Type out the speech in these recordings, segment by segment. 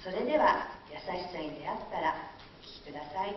それでは優しさに出会ったらお聴きください。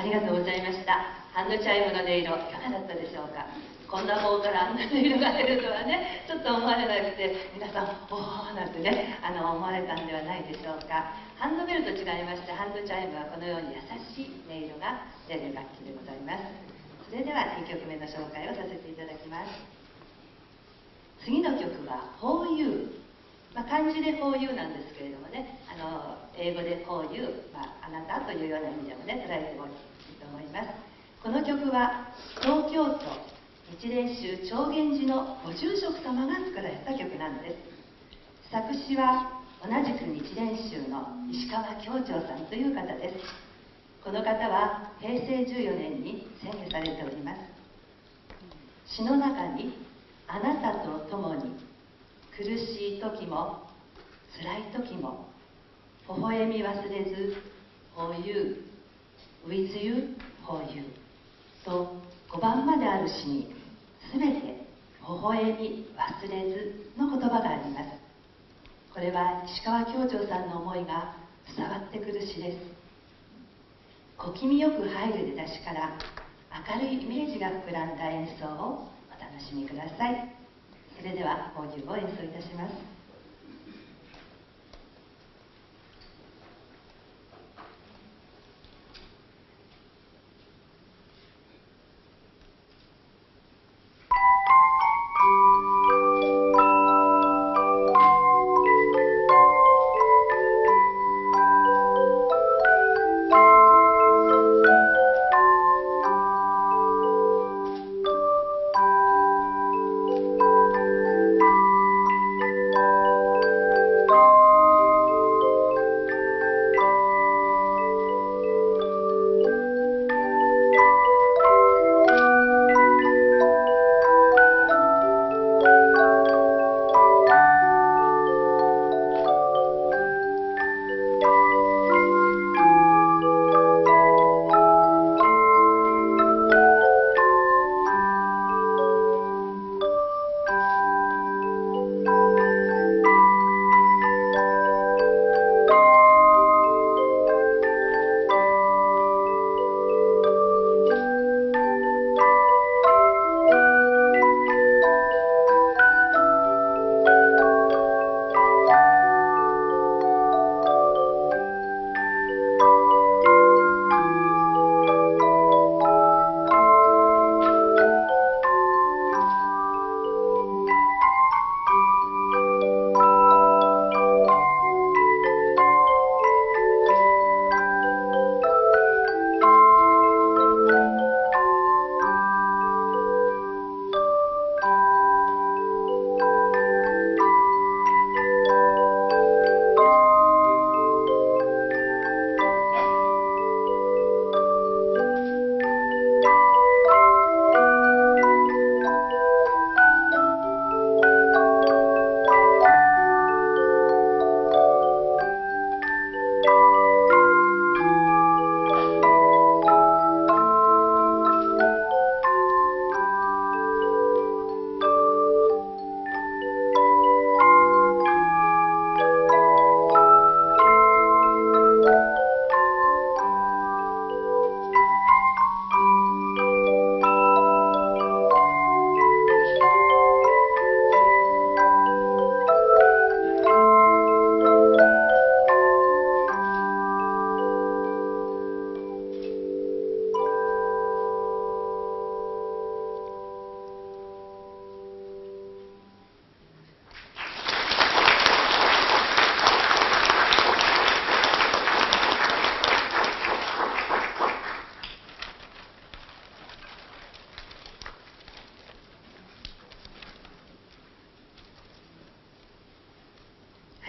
ありがとうございました。ハンドチャイムの音色いかがだったでしょうか。こんな方からあんな音色が出るとはね、ちょっと思われなくて、皆さんおおなんてね思われたんではないでしょうか。ハンドベルと違いまして、ハンドチャイムはこのように優しい音色が出る楽器でございます。それでは2曲目の紹介をさせていただきます。次の曲は「フォーユー」、漢字で「フォーユー」なんですけれどもね、英語で「フォーユー」あなたというような意味でもね捉えてもいいと思います。この曲は東京都日蓮宗長源寺のご住職様が作られた曲なんです。作詞は同じく日蓮宗の石川教長さんという方です。この方は平成14年に宣言されております。詩の中に「あなたと共に苦しい時も辛い時も微笑み忘れず For you with you for you」と5番まである詩にすべて「微笑み忘れず」の言葉があります。これは石川教長さんの思いが伝わってくる詩です。小気味よく入る出だしから明るいイメージが膨らんだ演奏をお楽しみください。それでは「For you」を演奏いたします。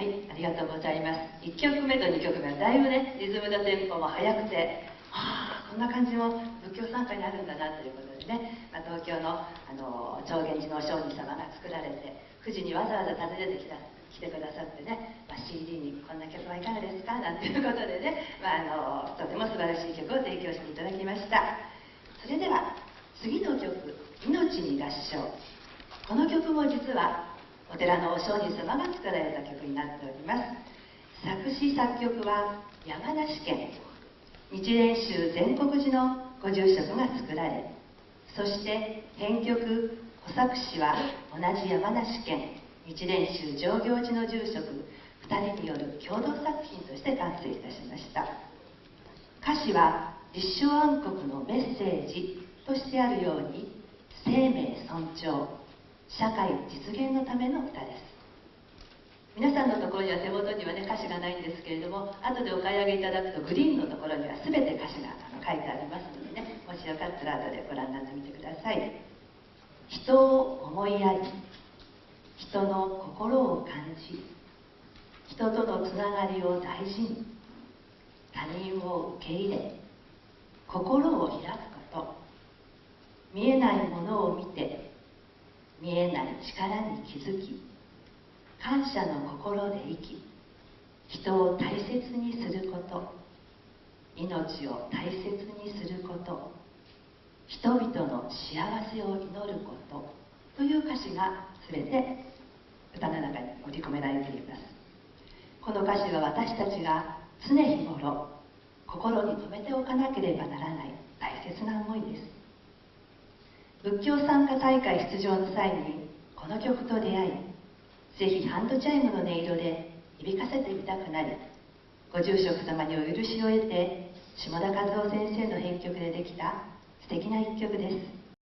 はい、ありがとうございます。1曲目と2曲目はだいぶね、リズムのテンポも速くて、こんな感じも仏教参加にあるんだなということでね、東京の長源寺のお上人様が作られて、富士にわざわざ訪ねて来てくださってね、CD にこんな曲はいかがですかなんていうことでね、とても素晴らしい曲を提供していただきました。それでは次の曲「命に合唱」。この曲も実はお寺のお上人様が作られた曲になっております。作詞作曲は山梨県日蓮宗全国寺のご住職が作られ、そして編曲補作詞は同じ山梨県日蓮宗上行寺の住職2人による共同作品として完成いたしました。歌詞は立正安国のメッセージとしてあるように、生命尊重、社会実現のための歌です。皆さんのところには手元にはね歌詞がないんですけれども、後でお買い上げいただくとグリーンのところには全て歌詞が書いてありますのでね、ももしよかったら後でご覧になってみてください。人を思いやり、人の心を感じ、人とのつながりを大事に、他人を受け入れ、心を開くこと、見えないものを見て、見えない力に気づき、感謝の心で生き、人を大切にすること、命を大切にすること、人々の幸せを祈ることという歌詞が全て歌の中に織り込められています。この歌詞は私たちが常日頃心に留めておかなければならない大切な思いです。仏教賛歌大会出場の際にこの曲と出会い、ぜひハンドチャイムの音色で響かせてみたくなり、ご住職様にお許しを得て下田和夫先生の編曲でできた素敵な一曲です。